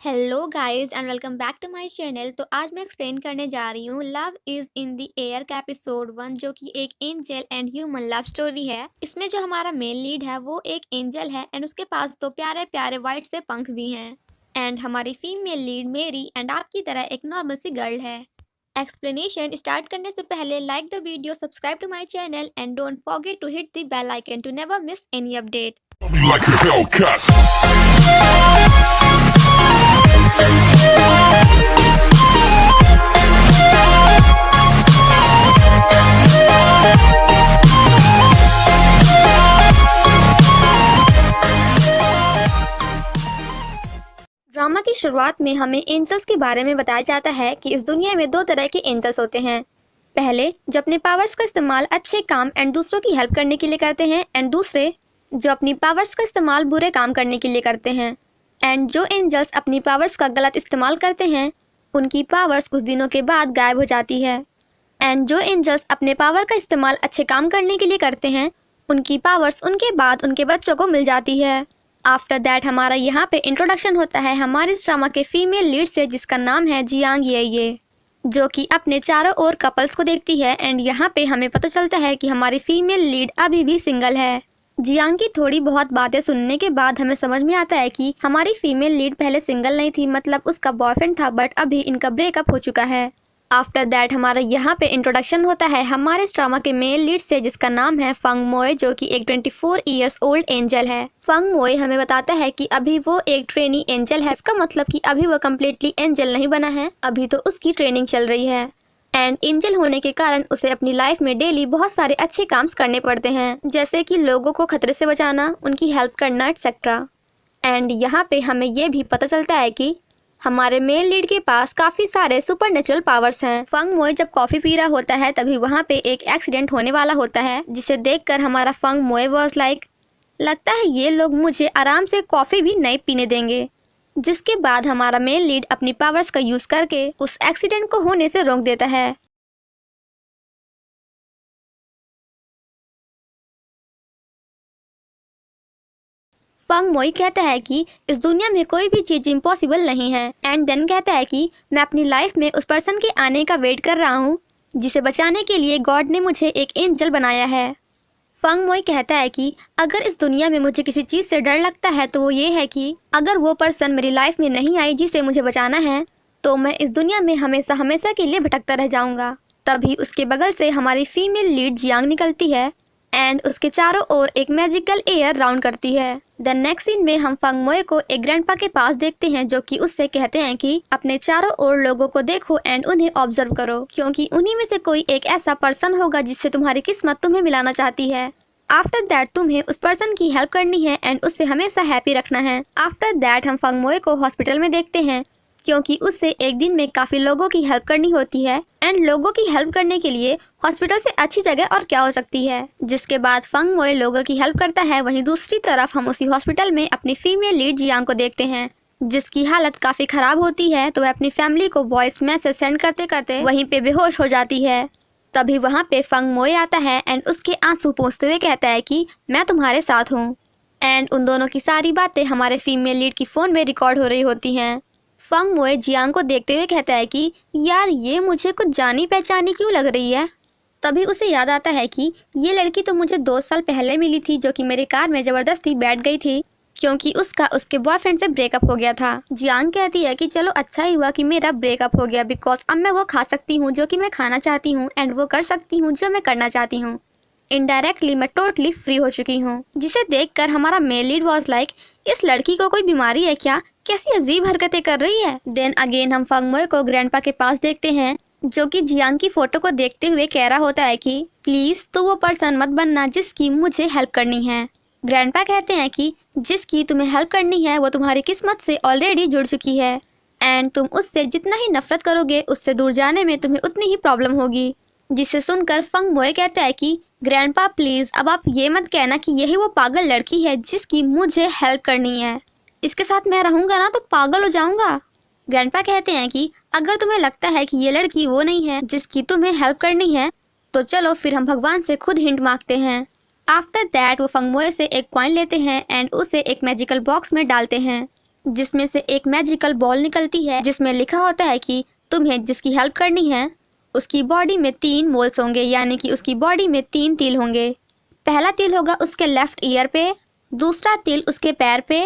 Hello guys and welcome back to my channel. तो आज मैं एक्सप्लेन करने जा रही हूँ love is in the air का एपिसोड 1, जो कि एक angel and human love story है। इसमें जो हमारा मेन लीड है वो एक एंजल है एंड उसके पास दो प्यारे प्यारे वाइट से पंख भी हैं। एंड हमारी फीमेल लीड मेरी एंड आपकी तरह एक नॉर्मल सी गर्ल है। एक्सप्लेनेशन स्टार्ट करने से पहले like the video, subscribe to my channel and don't forget to hit the bell icon to never miss any update. Me like a Hellcat. Drama की शुरुआत में हमें एंजल्स के बारे में बताया जाता है कि इस दुनिया में दो तरह के एंजल्स होते हैं। पहले जो अपने पावर्स का इस्तेमाल अच्छे काम एंड दूसरों की हेल्प करने के लिए करते हैं, एंड दूसरे जो अपनी पावर्स का इस्तेमाल बुरे काम करने के लिए करते हैं। एंड जो एंजल्स अपनी पावर्स का गलत इस्तेमाल करते हैं उनकी पावर्स कुछ दिनों के बाद गायब हो जाती है। एंड जो एंजल्स अपने पावर का इस्तेमाल अच्छे काम करने के लिए करते हैं उनकी पावर्स उनके बाद उनके बच्चों को मिल जाती है। आफ्टर दैट हमारा यहाँ पे इंट्रोडक्शन होता है हमारे इस ड्रामा के फीमेल लीड से, जिसका नाम है जियांग ये जो कि अपने चारों ओर कपल्स को देखती है। एंड यहाँ पे हमें पता चलता है कि हमारी फीमेल लीड अभी भी सिंगल है। जियांग की थोड़ी बहुत बातें सुनने के बाद हमें समझ में आता है कि हमारी फीमेल लीड पहले सिंगल नहीं थी, मतलब उसका बॉयफ्रेंड था, बट अभी इनका ब्रेकअप हो चुका है। आफ्टर दैट हमारा यहाँ पे इंट्रोडक्शन होता है हमारे इस ड्रामा के मेल लीड से, जिसका नाम है फंग मोए, जो कि एक 24 इयर्स ओल्ड एंजल है। फंग मोए हमें बताता है कि अभी वो एक ट्रेनी एंजल है। इसका मतलब कि अभी वो कम्प्लीटली एंजल नहीं बना है, अभी तो उसकी ट्रेनिंग चल रही है। एंड एंजल होने के कारण उसे अपनी लाइफ में डेली बहुत सारे अच्छे काम करने पड़ते हैं, जैसे कि लोगों को खतरे से बचाना, उनकी हेल्प करना एक्सेट्रा। एंड यहाँ पे हमें ये भी पता चलता है कि हमारे मेल लीड के पास काफी सारे सुपरनेचुरल पावर्स हैं। फंग मोए जब कॉफी पी रहा होता है तभी वहाँ पे एक एक्सीडेंट होने वाला होता है, जिसे देखकर हमारा फंग मोए वाज लाइक, लगता है ये लोग मुझे आराम से कॉफी भी नहीं पीने देंगे। जिसके बाद हमारा मेल लीड अपनी पावर्स का यूज करके उस एक्सीडेंट को होने से रोक देता है। फंग मोई कहता है कि इस दुनिया में कोई भी चीज इम्पॉसिबल नहीं है। एंड देन कहता है कि मैं अपनी लाइफ में उस पर्सन के आने का वेट कर रहा हूँ जिसे बचाने के लिए गॉड ने मुझे एक एंजल बनाया है। फंग मोई कहता है कि अगर इस दुनिया में मुझे किसी चीज से डर लगता है तो वो ये है कि अगर वो पर्सन मेरी लाइफ में नहीं आई जिसे मुझे बचाना है तो मैं इस दुनिया में हमेशा हमेशा के लिए भटकता रह जाऊंगा। तभी उसके बगल से हमारी फीमेल लीड जियांग निकलती है एंड उसके चारों ओर एक मैजिकल एयर राउंड करती है। द नेक्स्ट सीन में हम फंग मोए को एक ग्रैंडपा के पास देखते हैं, जो कि उससे कहते हैं कि अपने चारों ओर लोगों को देखो एंड उन्हें ऑब्जर्व करो, क्योंकि उन्हीं में से कोई एक ऐसा पर्सन होगा जिससे तुम्हारी किस्मत तुम्हें मिलाना चाहती है। आफ्टर दैट तुम्हें उस पर्सन की हेल्प करनी है एंड उससे हमेशा हैप्पी रखना है। आफ्टर दैट हम फंग मोए को हॉस्पिटल में देखते हैं, क्योंकि उससे एक दिन में काफी लोगों की हेल्प करनी होती है। एंड लोगों की हेल्प करने के लिए हॉस्पिटल से अच्छी जगह और क्या हो सकती है। जिसके बाद फंग मोए लोगों की हेल्प करता है। वहीं दूसरी तरफ हम उसी हॉस्पिटल में अपनी फीमेल लीड जियांग को देखते हैं, जिसकी हालत काफी खराब होती है, तो वह अपनी फैमिली को वॉइस मैसेज सेंड करते करते वहीं पे बेहोश हो जाती है। तभी वहाँ पे फंग मोए आता है एंड उसके आंसू पोंछते हुए कहता है कि मैं तुम्हारे साथ हूँ। एंड उन दोनों की सारी बातें हमारे फीमेल लीड की फोन में रिकॉर्ड हो रही होती हैं। फंग मोए जियांग को देखते हुए कहता है कि यार ये मुझे कुछ जानी पहचानी क्यों लग रही है। तभी उसे याद आता है कि ये लड़की तो मुझे 2 साल पहले मिली थी, जो कि मेरे कार में जबरदस्ती बैठ गई थी क्योंकि उसका उसके बॉयफ्रेंड से ब्रेकअप हो गया था। जियांग कहती है कि चलो अच्छा ही हुआ कि मेरा ब्रेकअप हो गया, बिकॉज अब मैं वो खा सकती हूँ जो कि मैं खाना चाहती हूँ एंड वो कर सकती हूँ जो मैं करना चाहती हूँ। इनडायरेक्टली मैं टोटली फ्री हो चुकी हूँ। जिसे देखकर हमारा मेल लीड वॉज लाइक, इस लड़की को कोई बीमारी है क्या, कैसी अजीब हरकतें कर रही है। देन अगेन हम फंग मोए को ग्रैंडपा के पास देखते हैं, जो कि जियांग की फोटो को देखते हुए कह रहा होता है कि प्लीज तू वो पर्सन मत बनना जिसकी मुझे हेल्प करनी है। ग्रैंडपा कहते हैं कि जिसकी तुम्हें हेल्प करनी है वो तुम्हारी किस्मत से ऑलरेडी जुड़ चुकी है एंड तुम उससे जितना ही नफरत करोगे उससे दूर जाने में तुम्हें उतनी ही प्रॉब्लम होगी। जिसे सुनकर फंग मोए कहता है कि ग्रैंडपा प्लीज अब आप ये मत कहना कि यही वो पागल लड़की है जिसकी मुझे हेल्प करनी है, इसके साथ मैं रहूंगा ना तो पागल हो जाऊंगा। ग्रैंडपा कहते हैं कि अगर तुम्हें लगता है कि ये लड़की वो नहीं है जिसकी तुम्हें हेल्प करनी है तो चलो फिर हम भगवान से खुद हिंट मांगते हैं। आफ्टर दैट वो फंग मोए से एक कॉइन लेते हैं एंड उसे एक मैजिकल बॉक्स में डालते हैं, जिसमें से एक मैजिकल बॉल निकलती है जिसमें लिखा होता है कि तुम्हें जिसकी हेल्प करनी है उसकी बॉडी में 3 मोल्स होंगे, यानी कि उसकी बॉडी में 3 तिल होंगे। पहला तिल होगा उसके लेफ्ट ईयर पे, दूसरा तिल उसके पैर पे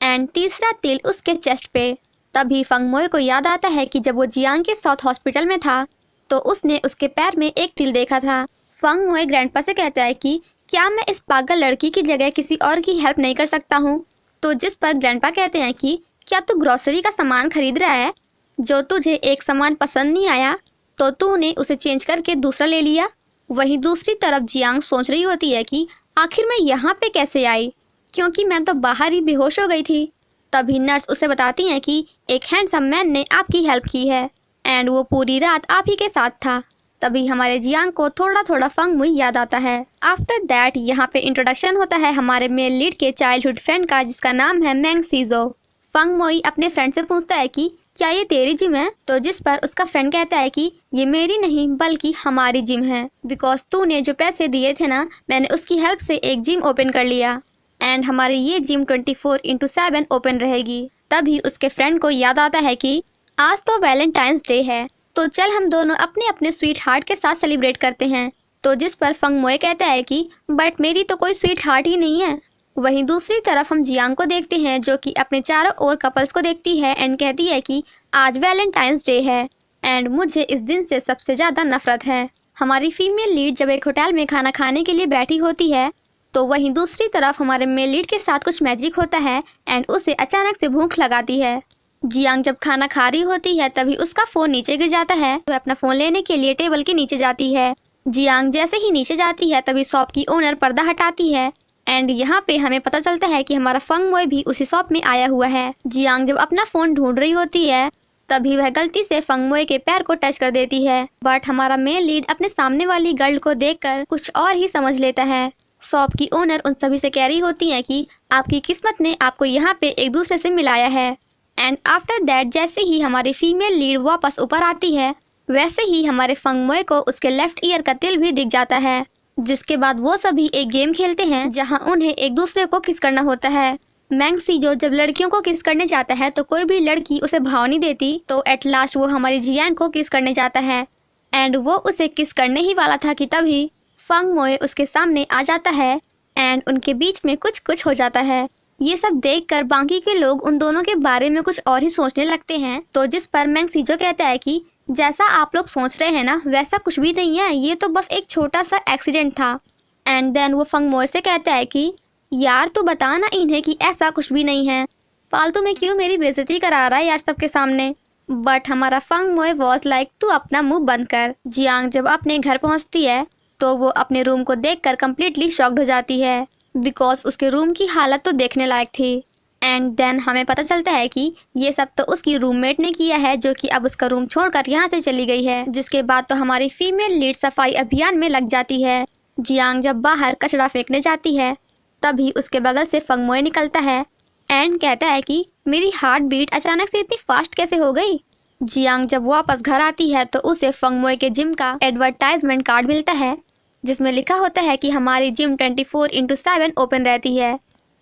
एंड तीसरा तिल उसके चेस्ट पे। तभी फंग मोए को याद आता है कि जब वो जियांग के साथ हॉस्पिटल में था तो उसने उसके पैर में एक तिल देखा था। फंग मोए ग्रैंडपा से कहता है कि क्या मैं इस पागल लड़की की जगह किसी और की हेल्प नहीं कर सकता हूँ। तो जिस पर ग्रैंडपा कहते हैं कि क्या तू ग्रोसरी का सामान खरीद रहा है, जो तुझे एक सामान पसंद नहीं आया तो तूने उसे चेंज करके दूसरा ले लिया। वहीं दूसरी तरफ जियांग सोच रही होती है कि आखिर मैं यहाँ पे कैसे आई, क्योंकि मैं तो बाहर ही बेहोश हो गई थी। तभी नर्स उसे बताती हैं कि एक हैंडसम मैन ने आपकी हेल्प की है एंड वो पूरी रात आप ही के साथ था। तभी हमारे जियांग को थोड़ा थोड़ा फंग मुई याद आता है। आफ्टर दैट यहाँ पे इंट्रोडक्शन होता है हमारे मेल लीड के चाइल्डहुड फ्रेंड का, जिसका नाम है मैंग सीजो। फंग मोई अपने फ्रेंड से पूछता है कि क्या ये तेरी जिम है, तो जिस पर उसका फ्रेंड कहता है कि ये मेरी नहीं बल्कि हमारी जिम है, बिकॉज तूने जो पैसे दिए थे ना, मैंने उसकी हेल्प से एक जिम ओपन कर लिया एंड हमारी ये जिम 24/7 ओपन रहेगी। तभी उसके फ्रेंड को याद आता है कि आज तो वैलेंटाइंस डे है, तो चल हम दोनों अपने अपने स्वीट हार्ट के साथ सेलिब्रेट करते हैं। तो जिस पर फंग मोए कहता है कि बट मेरी तो कोई स्वीट हार्ट ही नहीं है। वहीं दूसरी तरफ हम जियांग को देखते हैं जो कि अपने चारों ओर कपल्स को देखती है एंड कहती है कि आज वैलेंटाइंस डे है एंड मुझे इस दिन से सबसे ज़्यादा नफरत है। हमारी फीमेल लीड जब एक होटल में खाना खाने के लिए बैठी होती है तो वहीं दूसरी तरफ हमारे मेल लीड के साथ कुछ मैजिक होता है एंड उसे अचानक से भूख लगाती है। जियांग जब खाना खा रही होती है तभी उसका फ़ोन नीचे गिर जाता है। वह अपना फ़ोन लेने के लिए टेबल के नीचे जाती है। जियांग जैसे ही नीचे जाती है तभी शॉप की ओनर पर्दा हटाती है एंड यहाँ पे हमें पता चलता है कि हमारा फंग मोए भी उसी शॉप में आया हुआ है। जियांग जब अपना फ़ोन ढूंढ रही होती है तभी वह गलती से फंग मोए के पैर को टच कर देती है, बट हमारा मेल लीड अपने सामने वाली गर्ल को देखकर कुछ और ही समझ लेता है। शॉप की ओनर उन सभी से कह रही होती है कि आपकी किस्मत ने आपको यहाँ पे एक दूसरे से मिलाया है एंड आफ्टर दैट जैसे ही हमारी फीमेल लीड वापस ऊपर आती है वैसे ही हमारे फंग मोए को उसके लेफ्ट ईयर का तिल भी दिख जाता है। जिसके बाद वो सभी एक गेम खेलते हैं जहां उन्हें एक दूसरे को किस करना होता है। मैंग सीजो जब लड़कियों को किस करने जाता है तो कोई भी लड़की उसे भाव नहीं देती, तो एट लास्ट वो हमारी जियांग को किस करने जाता है एंड वो उसे किस करने ही वाला था कि तभी फंग मोए उसके सामने आ जाता है एंड उनके बीच में कुछ कुछ हो जाता है। ये सब देखकर बाकी के लोग उन दोनों के बारे में कुछ और ही सोचने लगते हैं। तो जिस पर मैंग सीजो कहता है कि जैसा आप लोग सोच रहे हैं ना वैसा कुछ भी नहीं है, ये तो बस एक छोटा सा एक्सीडेंट था। एंड देन वो फंग मोए से कहता है कि यार तू बता ना इन्हें कि ऐसा कुछ भी नहीं है, फालतू में क्यों मेरी बेइज्जती करा रहा है यार सबके सामने। बट हमारा फंग मोए वॉज लाइक तू अपना मुंह बंद कर। जियांग जब अपने घर पहुंचती है तो वो अपने रूम को देखकर कम्प्लीटली शॉक्ड हो जाती है, बिकॉज उसके रूम की हालत तो देखने लायक थी। एंड देन हमें पता चलता है कि ये सब तो उसकी रूममेट ने किया है जो कि अब उसका रूम छोड़कर यहाँ से चली गई है। जिसके बाद तो हमारी फीमेल लीड सफाई अभियान में लग जाती है। जियांग जब बाहर कचरा फेंकने जाती है तभी उसके बगल से फंग मोए निकलता है एंड कहता है कि मेरी हार्ट बीट अचानक से इतनी फास्ट कैसे हो गई। जियांग जब वापस घर आती है तो उसे फंग मोए के जिम का एडवर्टाइजमेंट कार्ड मिलता है जिसमें लिखा होता है कि हमारी जिम 24/7 ओपन रहती है,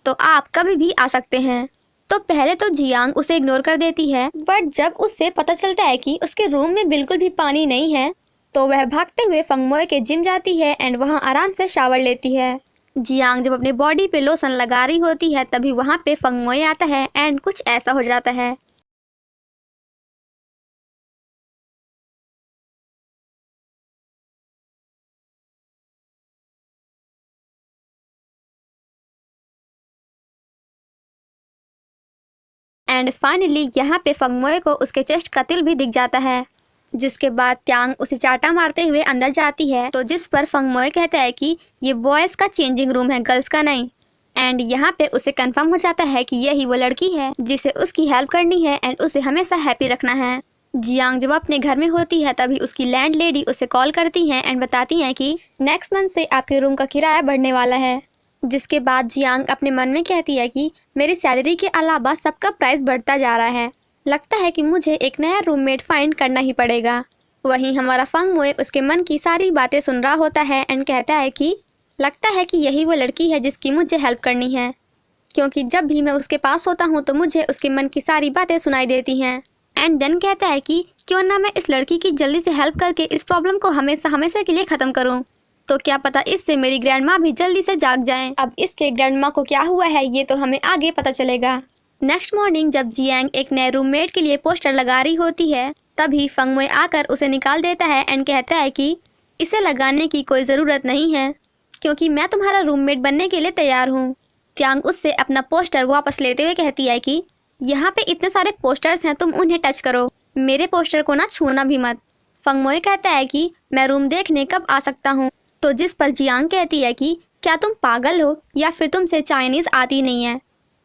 तो आप कभी भी आ सकते हैं। तो पहले तो जियांग उसे इग्नोर कर देती है, बट जब उससे पता चलता है कि उसके रूम में बिल्कुल भी पानी नहीं है तो वह भागते हुए फंग मोए के जिम जाती है एंड वहां आराम से शावर लेती है। जियांग जब अपनी बॉडी पे लोशन लगा रही होती है तभी वहां पे फंग मोए आता है एंड कुछ ऐसा हो जाता है। एंड फाइनली यहाँ पे फंग मोए को उसके चेस्ट का तिल भी दिख जाता है। जिसके बाद त्यांग उसे चाटा मारते हुए अंदर जाती है, तो जिस पर फंग मोए कहता है कि ये बॉयज का चेंजिंग रूम है, गर्ल्स का नहीं। एंड यहाँ पे उसे कंफर्म हो जाता है कि यही वो लड़की है जिसे उसकी हेल्प करनी है एंड उसे हमेशा हैप्पी रखना है। जियांग जब अपने घर में होती है तभी उसकी लैंड लेडी उसे कॉल करती है एंड बताती है कि नेक्स्ट मंथ से आपके रूम का किराया बढ़ने वाला है। जिसके बाद जियांग अपने मन में कहती है कि मेरी सैलरी के अलावा सबका प्राइस बढ़ता जा रहा है, लगता है कि मुझे एक नया रूममेट फाइंड करना ही पड़ेगा। वहीं हमारा फंग मोए उसके मन की सारी बातें सुन रहा होता है एंड कहता है कि लगता है कि यही वो लड़की है जिसकी मुझे हेल्प करनी है। क्योंकि जब भी मैं उसके पास होता हूँ तो मुझे उसके मन की सारी बातें सुनाई देती हैं। एंड देन कहता है कि क्यों ना मैं इस लड़की की जल्दी से हेल्प करके इस प्रॉब्लम को हमेशा हमेशा के लिए ख़त्म करूँ। तो क्या पता इससे मेरी ग्रैंड माँ भी जल्दी से जाग जाएं। अब इसके ग्रैंड माँ को क्या हुआ है ये तो हमें आगे पता चलेगा। नेक्स्ट मॉर्निंग जब जियांग एक नए रूममेट के लिए पोस्टर लगा रही होती है तभी फंग मोए आकर उसे निकाल देता है एंड कहता है कि इसे लगाने की कोई ज़रूरत नहीं है क्योंकि मैं तुम्हारा रूममेट बनने के लिए तैयार हूँ। त्यांग उससे अपना पोस्टर वापस लेते हुए कहती है कि यहाँ पे इतने सारे पोस्टर्स हैं, तुम उन्हें टच करो, मेरे पोस्टर को ना छूना भी मत। फंग मोए कहता है कि मैं रूम देखने कब आ सकता हूँ। तो जिस पर जियांग कहती है कि क्या तुम पागल हो या फिर तुमसे चाइनीज़ आती नहीं है,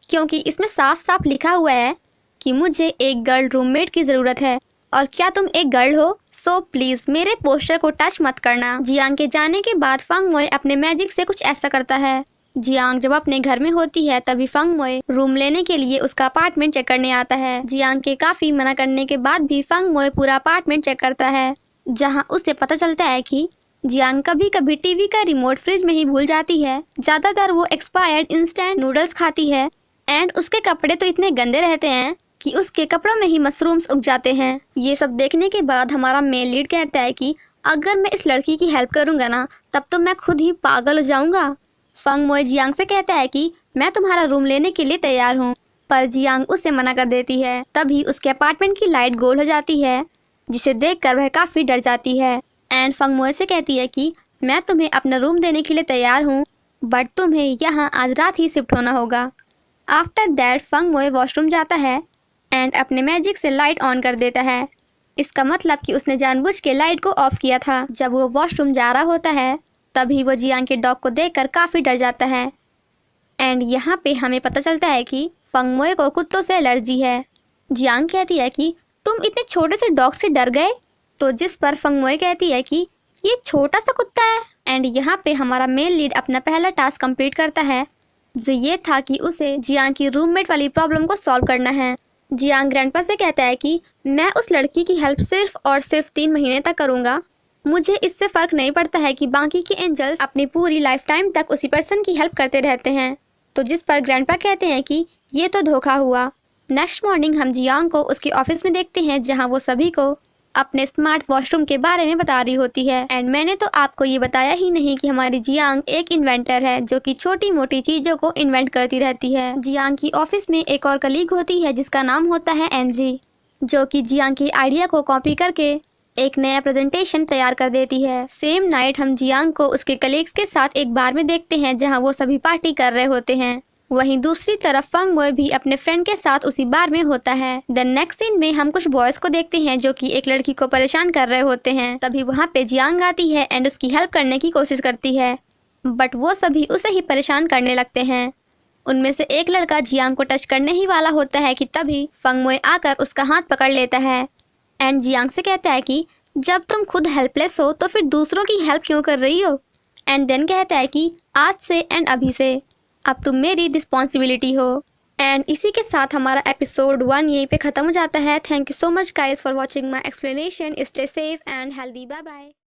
क्योंकि इसमें साफ साफ लिखा हुआ है कि मुझे एक गर्ल रूममेट की ज़रूरत है और क्या तुम एक गर्ल हो, सो प्लीज़ मेरे पोस्टर को टच मत करना। जियांग के जाने के बाद फंग मोए अपने मैजिक से कुछ ऐसा करता है। जियांग जब अपने घर में होती है तभी फंग मोए रूम लेने के लिए उसका अपार्टमेंट चेक करने आता है। जियांग के काफ़ी मना करने के बाद भी फंग मोए पूरा अपार्टमेंट चेक करता है, जहां उसे पता चलता है कि जियांग कभी कभी टीवी का रिमोट फ्रिज में ही भूल जाती है। ज़्यादातर वो एक्सपायर्ड इंस्टेंट नूडल्स खाती है एंड उसके कपड़े तो इतने गंदे रहते हैं कि उसके कपड़ों में ही मशरूम्स उग जाते हैं। ये सब देखने के बाद हमारा मेल लीड कहता है कि अगर मैं इस लड़की की हेल्प करूंगा ना तब तो मैं खुद ही पागल हो जाऊंगा। फंग मोए जियांग से कहता है कि मैं तुम्हारा रूम लेने के लिए तैयार हूँ, पर जियांग उससे मना कर देती है। तभी उसके अपार्टमेंट की लाइट गोल हो जाती है जिसे देखकर वह काफ़ी डर जाती है एंड फंग मोए से कहती है कि मैं तुम्हें अपना रूम देने के लिए तैयार हूँ, बट तुम्हें यहाँ आज रात ही शिफ्ट होना होगा। आफ्टर दैट फंग मोए वॉशरूम जाता है एंड अपने मैजिक से लाइट ऑन कर देता है। इसका मतलब कि उसने जानबूझ के लाइट को ऑफ किया था। जब वो वॉशरूम जा रहा होता है तभी वो जियांग के डॉग को देखकर काफ़ी डर जाता है एंड यहाँ पे हमें पता चलता है कि फंग मोए को कुत्तों से एलर्जी है। जियांग कहती है कि तुम इतने छोटे से डॉग से डर गए, तो जिस पर फंग मोए कहती है कि ये छोटा सा कुत्ता है। एंड यहाँ पे हमारा मेल लीड अपना पहला टास्क कंप्लीट करता है, जो ये था कि उसे जियांग की रूममेट वाली प्रॉब्लम को सॉल्व करना है। जियांग ग्रैंडपा से कहता है कि मैं उस लड़की की हेल्प सिर्फ और सिर्फ 3 महीने तक करूँगा, मुझे इससे फ़र्क नहीं पड़ता है कि बाकी के एंजल्स अपनी पूरी लाइफ टाइम तक उसी पर्सन की हेल्प करते रहते हैं। तो जिस पर ग्रैंडपा कहते हैं कि ये तो धोखा हुआ। नेक्स्ट मॉर्निंग हम जियांग को उसके ऑफिस में देखते हैं जहां वो सभी को अपने स्मार्ट वॉशरूम के बारे में बता रही होती है। एंड मैंने तो आपको ये बताया ही नहीं कि हमारी जियांग एक इन्वेंटर है जो कि छोटी मोटी चीज़ों को इन्वेंट करती रहती है। जियांग की ऑफिस में एक और कलीग होती है जिसका नाम होता है एनजी, जो कि जियांग की आइडिया को कॉपी करके एक नया प्रेजेंटेशन तैयार कर देती है। सेम नाइट हम जियांग को उसके कलीग्स के साथ एक बार में देखते हैं जहां वो सभी पार्टी कर रहे होते हैं। वहीं दूसरी तरफ फंग मोए भी अपने फ्रेंड के साथ उसी बार में होता है। देन नेक्स्ट सीन में हम कुछ बॉयज को देखते हैं जो कि एक लड़की को परेशान कर रहे होते हैं। तभी वहाँ पे जियांग आती है एंड उसकी हेल्प करने की कोशिश करती है, बट वो सभी उसे ही परेशान करने लगते हैं। उनमें से एक लड़का जियांग को टच करने ही वाला होता है कि तभी फंग मोए आकर उसका हाथ पकड़ लेता है एंड जियांग से कहता है कि जब तुम खुद हेल्पलेस हो तो फिर दूसरों की हेल्प क्यों कर रही हो। एंड देन कहता है कि आज से एंड अभी से अब तुम मेरी रिस्पॉन्सिबिलिटी हो। एंड इसी के साथ हमारा एपिसोड 1 यहीं पे ख़त्म हो जाता है। Thank you so much guys for watching my explanation. Stay safe and healthy. Bye bye.